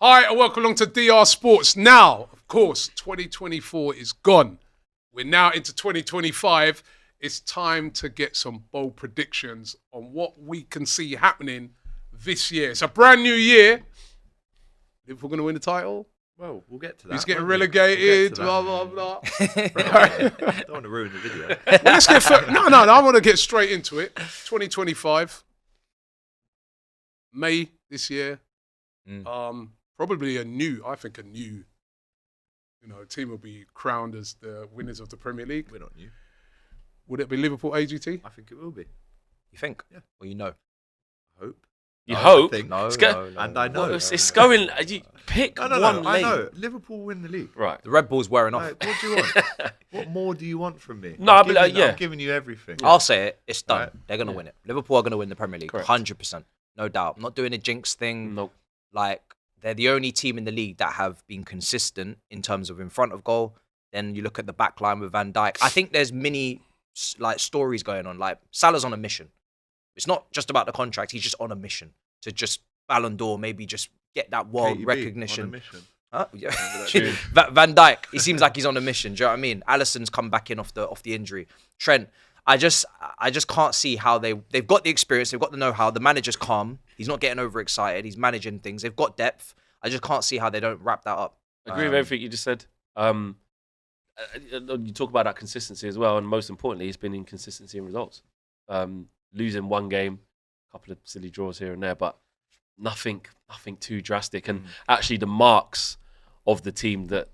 Hi, and welcome along to DR Sports. Now, of course, 2024 is gone. We're now into 2025. It's time to get some bold predictions on what we can see happening this year. It's a brand new year. Liverpool going to win the title? Well, we'll get to that. He's getting relegated, blah, blah, blah. Don't want to ruin the video. Well, let's get I want to get straight into it. 2025, May this year. Probably a new team will be crowned as the winners of the Premier League. We're not new. Would it be Liverpool AGT? I think it will be. You think? Yeah. Or you know? I hope. You hope? I think. No, And I know. Well, it's going. You pick one I lane. know. Liverpool win the league. Right. The Red Bull's wearing off. Like, what do you want? What more do you want from me? No, I'm yeah. giving you everything. I'll say it. It's done. Right. They're going to win it. Liverpool are going to win the Premier League. Correct. 100%. No doubt. I'm not doing a jinx thing. Nope. Like, they're the only team in the league that have been consistent in terms of in front of goal. Then you look at the back line with Van Dijk. I think there's many stories going on. Like, Salah's on a mission. It's not just about the contract. He's just on a mission to just Ballon d'Or, maybe just get that world KDB recognition. on a mission. Huh? Yeah. Van Dijk, he seems like he's on a mission. Do you know what I mean? Alisson's come back in off the injury. Trent, I just can't see how they've got the experience, they've got the know-how. The manager's calm. He's not getting overexcited. He's managing things. They've got depth. I just can't see how they don't wrap that up. I agree with everything you just said. You talk about that consistency as well, and most importantly, it's been inconsistency in results. Losing one game, a couple of silly draws here and there, but nothing too drastic. And actually, the marks of the team that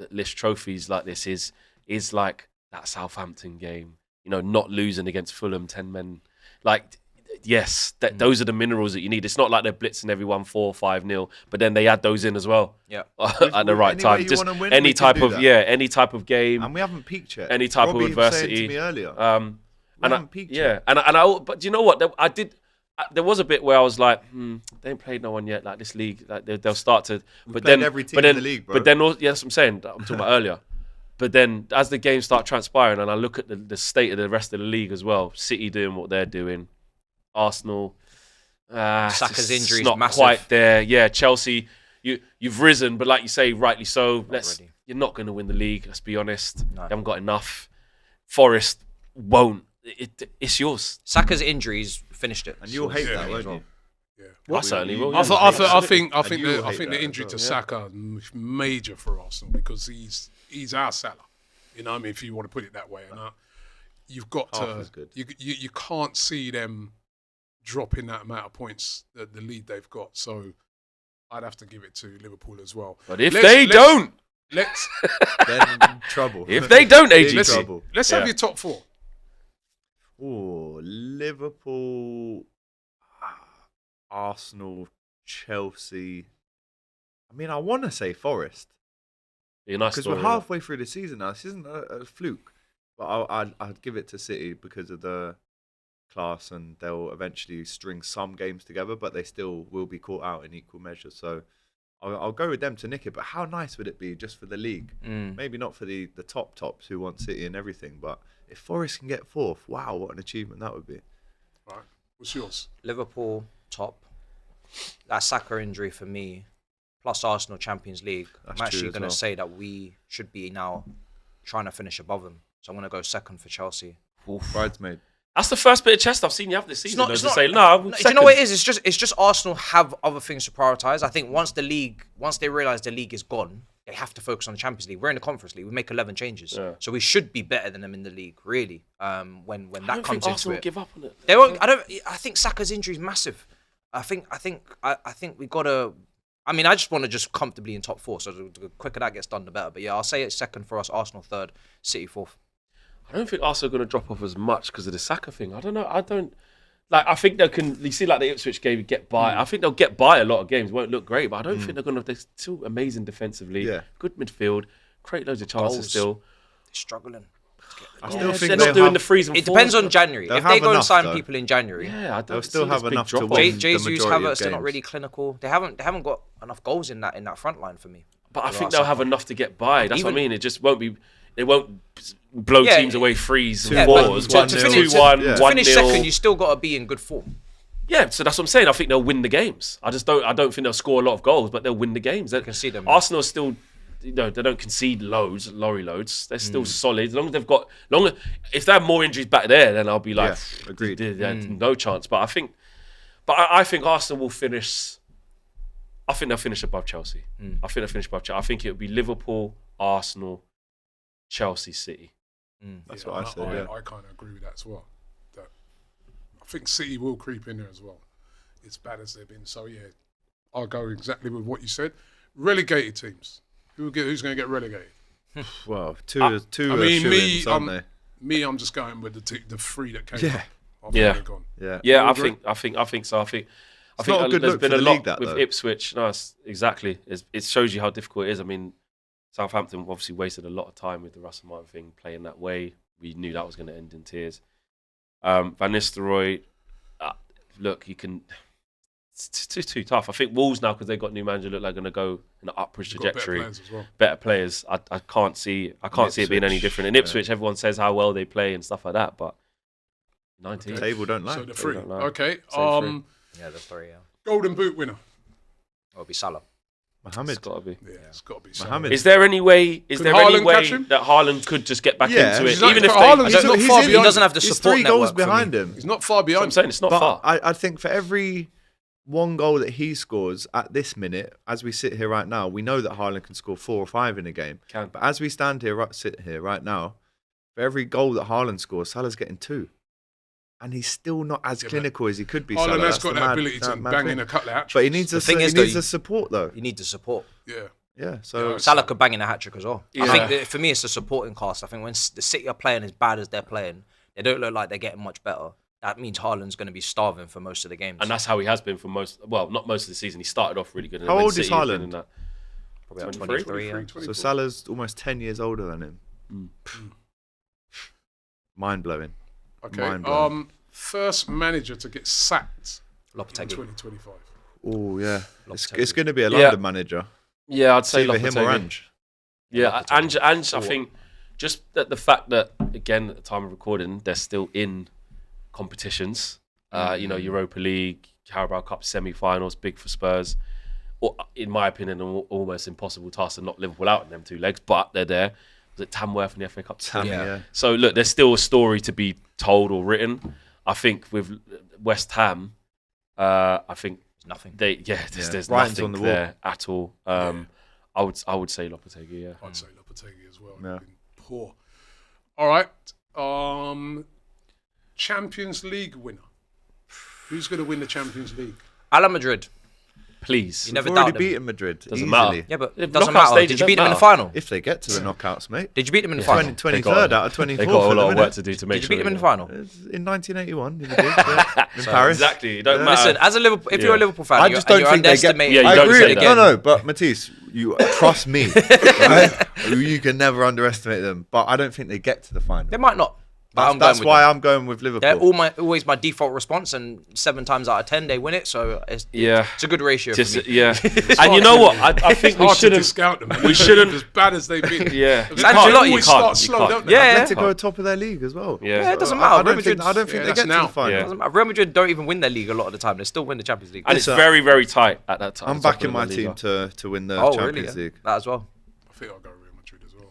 list trophies like this is like that Southampton game. You know, not losing against Fulham, 10 men. Like, yes, those are the minerals that you need. It's not like they're blitzing everyone 4-5-0, but then they add those in as well. Yeah, at the right time. Just any type of game. And we haven't peaked yet. Any type Robbie of adversity. was saying to me earlier. We haven't peaked yet. But you know what? There was a bit where I was like, they ain't played no one yet. Like this league, like they'll start to. But then every team in the league, bro. But then, yes, that's what I'm saying. I'm talking about earlier. But then, as the games start transpiring, and I look at the state of the rest of the league as well, City doing what they're doing, Arsenal, Saka's injury is not massive. quite there. Yeah, Chelsea, you've risen, but like you say, rightly so. You're not going to win the league. Let's be honest. No. You haven't got enough. Forest won't. It's yours. Saka's injuries finished it. And you'll hate that, won't you? I certainly will. I think the injury to well. Saka is major for Arsenal because he's our Salah. You know what I mean? If you want to put it that way. And you've got Half to as good. you can't see them dropping that amount of points, the lead they've got. So I'd have to give it to Liverpool as well. But if they don't, Then in trouble. if they don't, Big AG, trouble. Let's have your top four. Oh, Liverpool, Arsenal, Chelsea. I mean, I want to say Forest be a nice because story. we're halfway through the season now. This isn't a fluke, but I'd give it to City because of the class, and they'll eventually string some games together, but they still will be caught out in equal measure. So I'll go with them to nick it. But how nice would it be just for the league? Maybe not for the tops who want City and everything, but if Forest can get fourth, wow, what an achievement that would be. Right. What's yours? Liverpool top. That Saka injury for me, plus Arsenal Champions League. That's I'm actually true as going to well. say that we should be now trying to finish above them. So I'm going to go second for Chelsea. Bridesmaid. That's the first bit of chest I've seen you have this season. not- though, it's to not- say, no, Do you know what it is? It's just Arsenal have other things to prioritise. I think once they realise the league is gone, they have to focus on the Champions League. We're in the Conference League. We make 11 changes. Yeah. So we should be better than them in the league, really, when that comes into Arsenal it. give up on it. They won't. I think Saka's injury is massive. I think we gotta. I mean, I just want to just comfortably in top four. So the quicker that gets done, the better. But yeah, I'll say it's second for us. Arsenal third, City fourth. I don't think Arsenal are going to drop off as much because of the Saka thing. I don't know. I think they can. You see, like the Ipswich game, get by. I think they'll get by a lot of games. Won't look great, but I don't think they're going to. They're still amazing defensively. Yeah. Good midfield. Create loads of chances Goals. still. They're struggling. I still think they're they'll not doing have- the freeze and It depends forwards. on January. They'll If they have go and enough, sign though. people in January, Yeah, I don't They'll still see have this big enough to drop-off. win. Jesus, the majority of Havertz, they're not games. really clinical. They haven't got enough goals in that front line for me. But I There think are they'll some. have enough to get by. That's what I Even- mean. It just won't be. They won't blow Yeah, teams away, freeze, Yeah, and but fours. to finish 2-1, yeah. to finish 1-0. second, you still got to be in good form. Yeah, so that's what I'm saying. I think they'll win the games. I don't think they'll score a lot of goals, but they'll win the games. They can see them. Arsenal are still, they don't concede lorry loads. They're still solid. As long as they've got if they have more injuries back there, then I'll be like, agreed. No chance. But I think Arsenal will finish. I think they'll finish above Chelsea. I think they'll finish above Chelsea. I think it'll be Liverpool, Arsenal, Chelsea, City. That's what I said. I kind of agree with that as well. I think City will creep in there as well. As bad as they've been. So, yeah, I'll go exactly with what you said. Relegated teams. Who's going to get relegated? Well, two are shoo-ins, aren't they? I'm just going with the three that came up. I think Yeah. they're gone. Yeah, I think so. I think not a good there's look been for a the lot league, that, with though. Ipswich. No, exactly. It shows you how difficult it is. I mean, Southampton obviously wasted a lot of time with the Russell Martin thing, playing that way. We knew that was going to end in tears. Van Nistelrooy, look, he can. It's too tough. I think Wolves now, because they've got new manager, look like going to go in an upwards trajectory. Better players as well. Better players. I can't see it being any different. In Ipswich, everyone says how well they play and stuff like that, but 19. Table don't lie. So the three. Don't lie. Okay. Say Yeah, the three. Yeah, Golden Boot winner. it'll be Salah. Mohamed. It's got to be. Yeah, it's got to be Mohamed. Is there any way? Could Haaland catch him? That Haaland could just get back Yeah, into it, he's not- even if Haaland- they? he's not far He behind. doesn't have the He's support 3 goals network for me. behind him. He's not far That's what I'm behind. saying it's not But far. I think for every one goal that he scores at this minute, as we sit here right now, we know that Haaland can score 4 or 5 in a game. Can. But as we sit here right now, for every goal that Haaland scores, Salah's getting 2. And he's still not as Yeah, clinical as he could be. Haaland Salah. has That's got the that mad- ability to mad bang thing. in a couple of hat-tricks. But he needs The thing is, though, the support though. You need the support. Yeah. Yeah. So Yeah, Salah could bang in a hat trick as well. Yeah. I think that for me, it's the supporting cast. I think when the City are playing as bad as they're playing, they don't look like they're getting much better. That means Haaland's going to be starving for most of the games. And that's how he has been for not most of the season. He started off really good. And How then old is City has been Haaland? in that. probably like 23, 23. Yeah. 24. Salah's almost 10 years older than him. Mind blowing. Okay. Mind-blowing. First manager to get sacked in Lopetegui. 2025. Oh yeah. Lopetegui. It's going to be a Yeah. London manager. Yeah, I'd It's say either him or Lopetegui. Ange. Yeah, Lopetegui. Ange, I think just that the fact that, again, at the time of recording, they're still in competitions. Europa League, Carabao Cup semi-finals, big for Spurs. Or, in my opinion, an almost impossible task to knock Liverpool out in them 2 legs, but they're there. Was it Tamworth in the FA Cup? Yeah. So, look, there's still a story to be told or written. I think with West Ham, I think It's nothing. there's Brighton's nothing on the wall. there at all. I would say Lopetegui, yeah. I'd say Lopetegui as well. Yeah. He's been poor. All right. Champions League winner. Who's going to win the Champions League? Ala Madrid. Please. You never We've already doubt them. beaten Madrid. Doesn't easily. matter. Yeah, but The it doesn't knockout matter. stages Did you beat them don't in the matter. final? If they get to the knockouts, mate. Did you beat them in the final? 23rd out of 24th. They got a at the lot of minute. work to do to make Did you sure. beat them in they the go. final? In 1981, you did, yeah. In Paris. Exactly. It don't Yeah. matter. Listen, as a Liverpool, if you're a Yeah. Liverpool fan, I you're, just don't and you're think they get. underestimating. Yeah, you I don't agree say with that. No, but Matisse, you trust me. Right? You can never underestimate them, but I don't think they get to the final. They might not. But That's I'm going with why them. I'm going with Liverpool. They're always my default response, and 7 times out of 10 they win it. So it's a good ratio Just, for me. yeah. And you know what? I think we Hard to shouldn't. discount them. we shouldn't- as bad as they've been. Yeah. They It's Ancelotti. always You start can't, slow, you don't can't. they? Yeah. Atletico are top of their league as well. Yeah. Yeah, it doesn't I matter. Real don't Madrid, think, I don't think Yeah, they that's get to now. the final. Yeah. doesn't matter. Real Madrid don't even win their league a lot of the time. They still win the Champions League. And it's Listen, very, very tight at that time. I'm backing my team to win the Champions League. That as well. I think I'll go Real Madrid as well.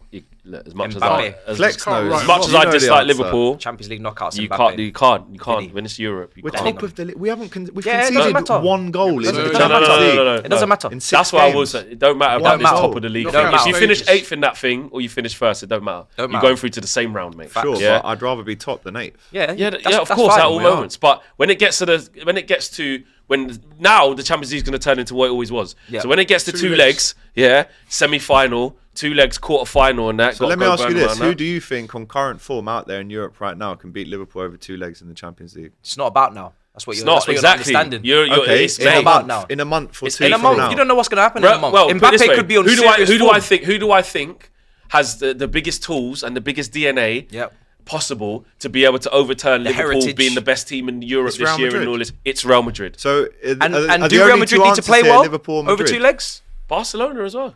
As much as Mbappe. Flex Can't knows. write. as much as You I know the dislike answer. Liverpool, Champions League knockouts. you Mbappe. can't. When it's Europe, you We're can't. top of the league. We haven't. We've Yeah, it doesn't conceded matter. 1 goal in So- the No, Champions League. It doesn't matter. In 6 That's what I will games. say. It don't matter Don't about this matter. top of the league. Knockout thing. If you finish stages. 8th in that thing or you finish first, it don't matter. Don't You're matter. going through to the same round, mate. Sure, Yeah. but I'd rather be top than 8th. Yeah, Yeah, that's of course, fine. at all we are. moments. But when it gets to when now the Champions League is going to turn into what it always was. Yeah. So when it gets to 2 legs, semi-final, 2 legs, quarter-final, and that. So let me gotta ask go you round this: and who round do you think on current form out there in Europe right now can beat Liverpool over 2 legs in the Champions League? It's not about now. That's what It's you're. not That's what exactly. You're not understanding. Okay, It's in a May. about month, now. in a month or It's 2 In a from month, now. you don't know what's going to happen in a month. Well, put it this Mbappe way. could be on who do I serious form. Who do I think has the biggest tools and the biggest DNA Yep. possible to be able to overturn Liverpool heritage. being the best team in Europe It's this Real year and Madrid. all this? It's Real Madrid. So, And are the do Real only Madrid two need to play answers here well Liverpool or over Madrid? 2 legs? Barcelona as well.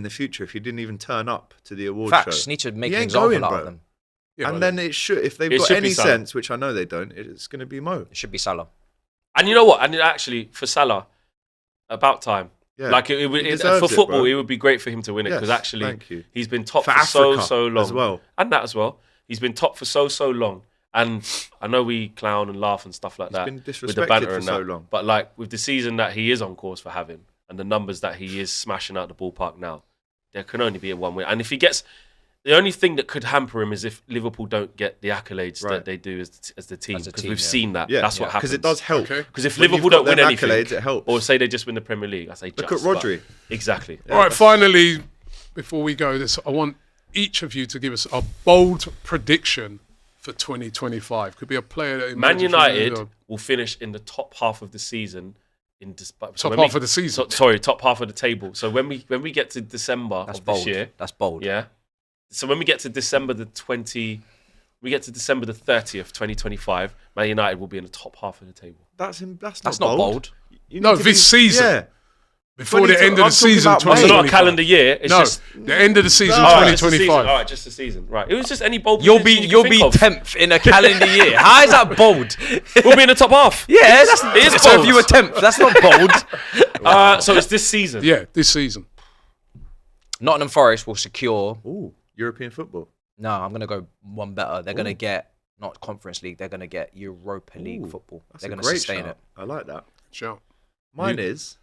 in the future if you didn't even turn up to the award Facts. show. Need to make He an ain't example going, out bro. of them. Yeah, And but then it should, if they've It got should be any Salah. sense, which I know they don't, it's going to be Mo. It should be Salah. And you know what? And actually, for Salah, about time. Yeah. Like He for deserves it, football, bro. it would be great for him to win it Yes, because actually thank you. he's been top For for so Africa long as well. and that as well. He's been top for so long. And I know we clown and laugh and stuff like He's that been with the disrespected banter for and so that. long. But like with the season that he is on course for having and the numbers that he is smashing out the ballpark now, there can only be a one win. And if he gets, the only thing that could hamper him is if Liverpool don't get the accolades Right. that they do as the team, As a because team, we've yeah. seen that. Yeah, That's what happens. because it does help. Okay. Because if When Liverpool you've got don't win them anything, accolades, it helps. or say they just win the Premier League, I say Look just. at Rodri. but- Exactly. All right, finally, before we go, I want each of you to give us a bold prediction for 2025. Could be a player that Man emerges from United the- will finish in the top half of the season. Top half of the season. Sorry, top half of the table. So when we get to December That's of bold. this year, That's bold. yeah. So when we get to December the 30th, 2025, Man United will be in the top half of the table. That's That's not bold. You No, need to this be- season. Yeah. Before the 22 end of the I'm talking season, about May. So not a 2025. calendar year. It's No, just the end of the season, No. all right, just the season. 2025. All right, just the season. Right. It was just any bold. You'll prediction be you can think of. 10th in a calendar year. How is that bold? We'll be in the top half. Yeah, that's It is so. bold. If you were 10th, that's not bold. So it's this season. Yeah, this season. Nottingham Forest will secure. Ooh, European football. No, I'm gonna go one better. They're gonna get not Conference League. They're gonna get Europa League Ooh, football. That's They're a gonna great sustain shout. it. I like that. Shout. Mine is.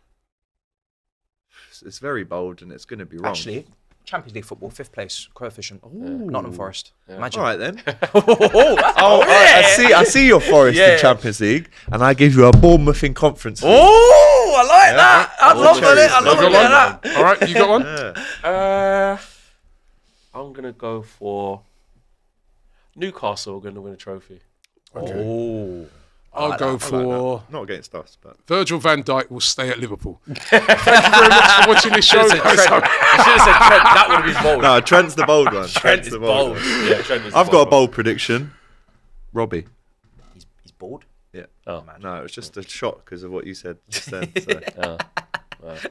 It's very bold and it's going to be wrong. Actually, Champions League football, 5th place coefficient. Ooh. Nottingham Forest. Imagine. All right then. Oh, I see your Forest Yeah. in Champions League, and I give you a Bournemouth in Conference League. Oh, I like that. I All love it. cherries. I love You it. got one? All right, you got one? Yeah. I'm gonna go for Newcastle. Are going to win a trophy. Oh, I'll go I for like that. Not against us, but Virgil van Dijk will stay at Liverpool. Thank you very much for watching this show. You should have said Trent. That would have been bold. no, Trent's the bold one. Trent is the bold. one. Yeah, Trent is I've got a bold prediction. Robbie. He's bored. Yeah. Oh, No, it was just a shock because of what you said just then. So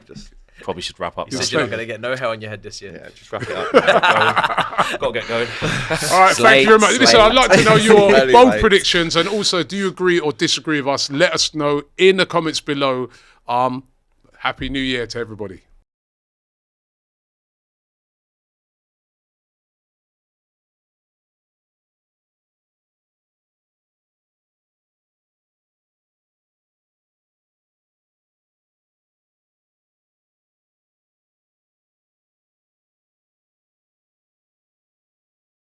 just probably should wrap up. You now. said You're not gonna get no hair on your head this year. yeah, just wrap it up. Got to get going. All right, thank you very much. Listen, I'd like to know your Slate. bold predictions, and also, do you agree or disagree with us? Let us know in the comments below. Happy New Year to everybody.